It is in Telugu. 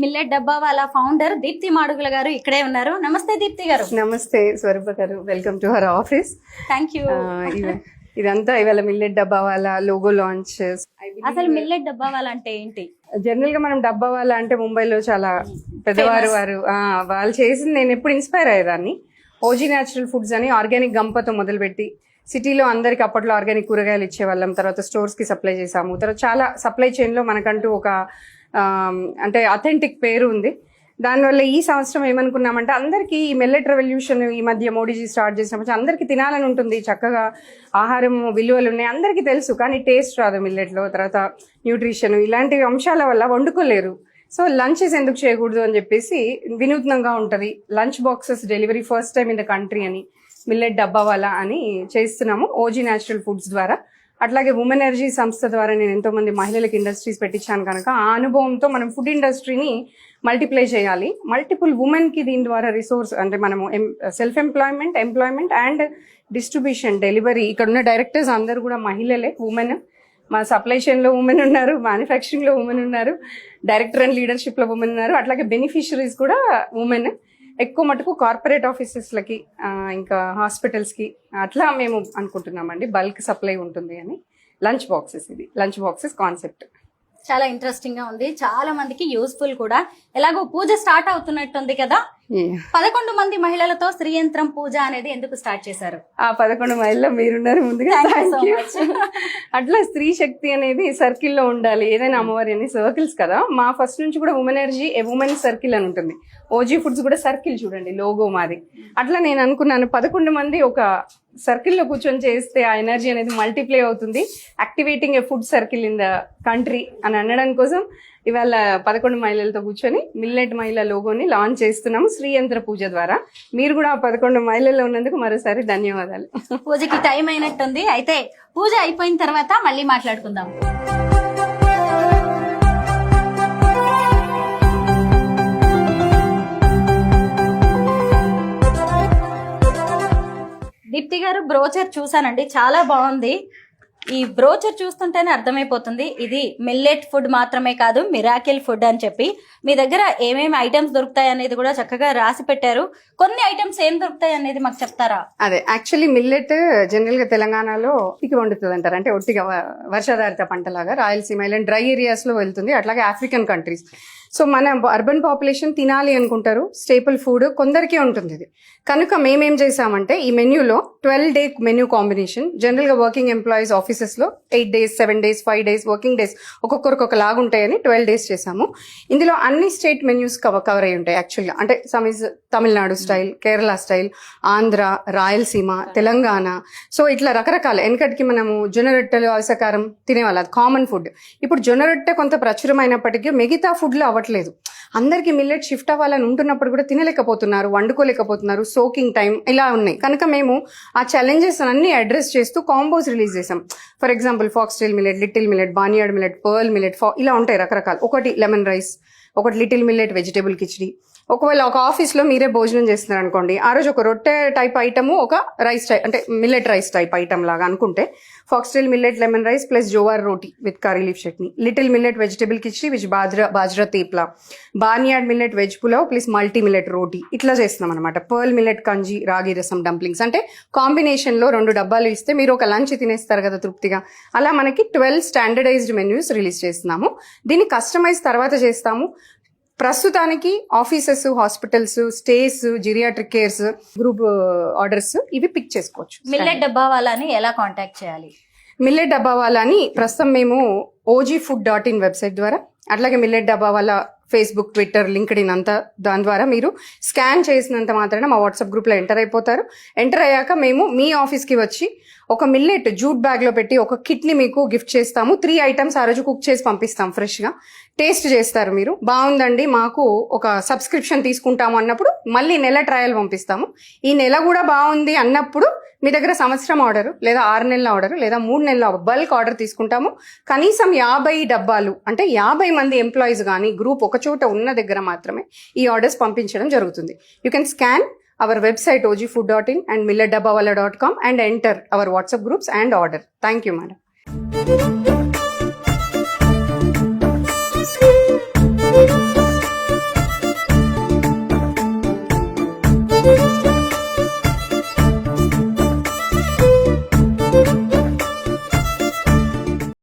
మిల్లెట్ డబ్బా వాళ్ళ ఫౌండర్ దీప్తి మాడుగుల గారు ఇక్కడే ఉన్నారు. నమస్తే దీప్తి గారు. నమస్తే స్వరూప గారు, welcome to our office. Thank you. ఇదంతా ఇవాళ మిల్లెట్ డబ్బా వాళ్ళ లోగో లాంచ్. అసలు మిల్లెట్ డబ్బా వాళ్ళ అంటే ఏంటి? జనరల్ గా మనం డబ్బా వాళ్ళ అంటే ముంబైలో చాలా పెద్దవారు వాళ్ళు చేసింది నేను ఎప్పుడు ఇన్స్పైర్ అయ్యేదాన్ని. ఓజీ న్యాచురల్ ఫుడ్స్ అని ఆర్గానిక్ గంపతో మొదలుపెట్టి సిటీలో అందరికి అప్పట్లో ఆర్గానిక్ కూరగాయలు ఇచ్చేవాళ్ళం. తర్వాత స్టోర్స్ కి సప్లై చేసాము. తర్వాత చాలా సప్లై చైన్ లో మనకంటూ ఒక అంటే అథెంటిక్ పేరు ఉంది. దానివల్ల ఈ సంవత్సరం ఏమనుకున్నామంటే అందరికీ ఈ మిల్లెట్ రెవల్యూషన్ ఈ మధ్య మోడీజీ స్టార్ట్ చేసినప్పుడు అందరికీ తినాలని ఉంటుంది, చక్కగా ఆహారం విలువలు ఉన్నాయి, అందరికీ తెలుసు. కానీ టేస్ట్ రాదు మిల్లెట్లో. తర్వాత న్యూట్రిషన్ ఇలాంటి అంశాల వల్ల వండుకోలేరు. సో లంచెస్ ఎందుకు చేయకూడదు అని చెప్పేసి వినూత్నంగా ఉంటుంది. Lunch boxes delivery first time in the country అని మిల్లెట్ డబ్బా వాళ్ళ అని చేస్తున్నాము ఓజీ న్యాచురల్ ఫుడ్స్ ద్వారా. అట్లాగే ఉమెన్ ఎనర్జీ సంస్థ ద్వారా నేను ఎంతో మంది మహిళలకు ఇండస్ట్రీస్ పెట్టించాను కనుక ఆ అనుభవంతో మనం ఫుడ్ ఇండస్ట్రీని మల్టిప్లై చేయాలి. మల్టిపుల్ ఉమెన్ కి దీని ద్వారా రిసోర్స్ అంటే మనము self employment and distribution delivery. ఇక్కడ ఉన్న డైరెక్టర్స్ అందరూ కూడా మహిళలే, ఉమెన్. మా సప్లై చైన్ లో ఉమెన్ ఉన్నారు, మ్యానుఫ్యాక్చరింగ్ లో ఉమెన్ ఉన్నారు, డైరెక్టర్ అండ్ లీడర్షిప్ లో ఉమెన్ ఉన్నారు. అట్లాగే బెనిఫిషరీస్ కూడా ఉమెన్. ఎక్కువ మటుకు కార్పొరేట్ ఆఫీసెస్లకి ఇంకా హాస్పిటల్స్కి అట్లా మేము అనుకుంటున్నామండి బల్క్ సప్లై ఉంటుంది అని. లంచ్ బాక్సెస్ కాన్సెప్ట్ చాలా ఇంట్రెస్టింగ్ గా ఉంది, చాలా మందికి యూస్ఫుల్ కూడా. ఎలాగో పూజ స్టార్ట్ అవుతున్నట్టుంది కదా. 11 మంది మహిళలతో స్త్రీ యంత్రం పూజ అనేది ఎందుకు స్టార్ట్ చేశారు? ఆ 11 మహిళల్లో మీరున్నారు ముందుగా. అట్లా స్త్రీ శక్తి అనేది సర్కిల్ లో ఉండాలి. ఏదైనా అమ్మవారి అని సర్కిల్స్ కదా. మా ఫస్ట్ నుంచి కూడా ఉమెన్ ఎనర్జీ ఉమెన్ సర్కిల్ అని ఉంటుంది. ఓజీ ఫుడ్స్ కూడా సర్కిల్ చూడండి, లోగో మాది. అట్లా నేను అనుకున్నాను 11 మంది ఒక సర్కిల్లో కూర్చొని చేస్తే ఆ ఎనర్జీ అనేది మల్టిప్లై అవుతుంది, activating A food circle in the country అని అనడం కోసం ఇవాళ 11 మహిళలతో కూర్చొని మిల్లెట్ మహిళ లోగోని లాంచ్ చేస్తున్నాము శ్రీ యంత్ర పూజ ద్వారా. మీరు కూడా 11 మహిళల్లో ఉన్నందుకు మరోసారి ధన్యవాదాలు. పూజకి టైం అయినట్టుంది, అయితే పూజ అయిపోయిన తర్వాత మళ్ళీ మాట్లాడుకుందాం. దీప్తి గారు, బ్రోచర్ చూసానండి, చాలా బాగుంది. ఈ బ్రోచర్ చూస్తుంటేనే అర్థమైపోతుంది ఇది మిల్లెట్ ఫుడ్ మాత్రమే కాదు, మిరాకిల్ ఫుడ్ అని చెప్పి. మీ దగ్గర ఏమేమి ఐటమ్స్ దొరుకుతాయి అనేది కూడా చక్కగా రాసి పెట్టారు. కొన్ని ఐటమ్స్ ఏం దొరుకుతాయి అనేది మాకు చెప్తారా? అదే, యాక్చువల్లీ మిల్లెట్ జనరల్ గా తెలంగాణలో ఒట్టికి వండుతుంది అంటారు. అంటే ఒట్టిగా వర్షాధారిత పంటలాగా రాయలసీమ ఇలాంటి డ్రై ఏరియాస్ లో వెళ్తుంది. అట్లాగే ఆఫ్రికన్ కంట్రీస్. సో మన అర్బన్ పాపులేషన్ తినాలి అనుకుంటారు, స్టేపుల్ ఫుడ్ కొందరికి ఉంటుంది ఇది. కనుక మేమేం చేసామంటే ఈ మెన్యూలో 12 డే మెన్యూ కాంబినేషన్. జనరల్ గా వర్కింగ్ ఎంప్లాయీస్ ఆఫీసెస్ లో 8 days, 7 days, 5 days working days ఒక్కొక్కరికి ఒక లాగా ఉంటాయని 12 days చేసాము. ఇందులో అన్ని స్టేట్ మెన్యూస్ కవర్ అయి ఉంటాయి యాక్చువల్గా. అంటే some is Tamil Nadu style, Kerala style, Andhra, Rayalaseema, Telangana. So ఇట్లా రకరకాల. వెనకటికి మనము జొన్న రొట్టెలు అవసకారం తినేవాళ్ళు, అది కామన్ ఫుడ్. ఇప్పుడు జొన్న రొట్టె కొంత ప్రచురమైనప్పటికీ మిగతా ఫుడ్లో అవ్వట్లేదు. అందరికి మిల్లెట్ షిఫ్ట్ అవ్వాలని ఉంటున్నప్పుడు కూడా తినలేకపోతున్నారు, వండుకోలేకపోతున్నారు, సోకింగ్ టైం ఇలా ఉన్నాయి. కనుక మేము ఆ ఛాలెంజెస్ అన్ని అడ్రస్ చేస్తూ కాంబోస్ రిలీజ్ చేసాం. For example foxtail millet, little millet, barnyard millet, pearl millet, ఇలా ఉంటాయి రకరకాలు. ఒకటి లెమన్ రైస్, ఒకటి లిటిల్ మిల్లెట్ వెజిటేబుల్ కిచడీ. ఒకవేళ ఒక ఆఫీస్లో మీరే భోజనం చేస్తున్నారు అనుకోండి, ఆ రోజు ఒక రొట్టె టైప్ ఐటమ్, ఒక రైస్ టైప్ అంటే మిల్లెట్ రైస్ టైప్ ఐటమ్ లాగా అనుకుంటే foxtail millet lemon rice plus jowar roti with curry leaf chutney, little millet vegetable khichdi which bajra thepla, barnyard millet veg pulao plus multi millet roti, ఇట్లా చేస్తున్నాం అనమాట. పర్ల్ మిల్లెట్ కంజీ, రాగి రసం, డంప్లింగ్స్. అంటే కాంబినేషన్లో 2 డబ్బాలు ఇస్తే మీరు ఒక లంచ్ తినేస్తారు కదా తృప్తిగా. అలా మనకి 12 స్టాండర్డైజ్డ్ మెన్యూస్ రిలీజ్ చేస్తున్నాము. దీన్ని కస్టమైజ్ తర్వాత చేస్తాము. ప్రస్తుతానికి offices, hospitals, stays, geriatric cares, group orders ఇవి పిక్ చేసుకోవచ్చు. మిల్లెట్ డబ్బా వాళ్ళని ఎలా కాంటాక్ట్ చేయాలి? మిల్లెట్ డబ్బా వాళ్ళని ప్రస్తుతం మేము ogfood.in వెబ్సైట్ ద్వారా, అట్లాగే మిల్లెట్ డబ్బా వాళ్ళ ఫేస్బుక్, ట్విట్టర్, లింక్డ్ఇన్ అంతా దాని ద్వారా మీరు స్కాన్ చేసినంత మాత్రాన మా వాట్సాప్ గ్రూప్లో ఎంటర్ అయిపోతారు. ఎంటర్ అయ్యాక మేము మీ ఆఫీస్కి వచ్చి ఒక మిల్లెట్ జూట్ బ్యాగ్లో పెట్టి ఒక కిట్ని మీకు గిఫ్ట్ చేస్తాము. 3 items ఆ రోజు కుక్ చేసి పంపిస్తాం. ఫ్రెష్గా టేస్ట్ చేస్తారు మీరు. బాగుందండి, మాకు ఒక సబ్స్క్రిప్షన్ తీసుకుంటాము అన్నప్పుడు మళ్ళీ నెల ట్రయల్ పంపిస్తాము. ఈ నెల కూడా బాగుంది అన్నప్పుడు మీ దగ్గర సంవత్సరం ఆర్డర్ లేదా 6 నెలల ఆర్డర్ లేదా 3 నెలల బల్క్ ఆర్డర్ తీసుకుంటాము. కనీసం 50 డబ్బాలు అంటే 50 మంది ఎంప్లాయీస్ కానీ గ్రూప్ ఒక చోట ఉన్న దగ్గర మాత్రమే ఈ ఆర్డర్స్ పంపించడం జరుగుతుంది. You can scan our website ogfood.in and milletdabbawala.com and enter our WhatsApp groups and order. Thank you, madam.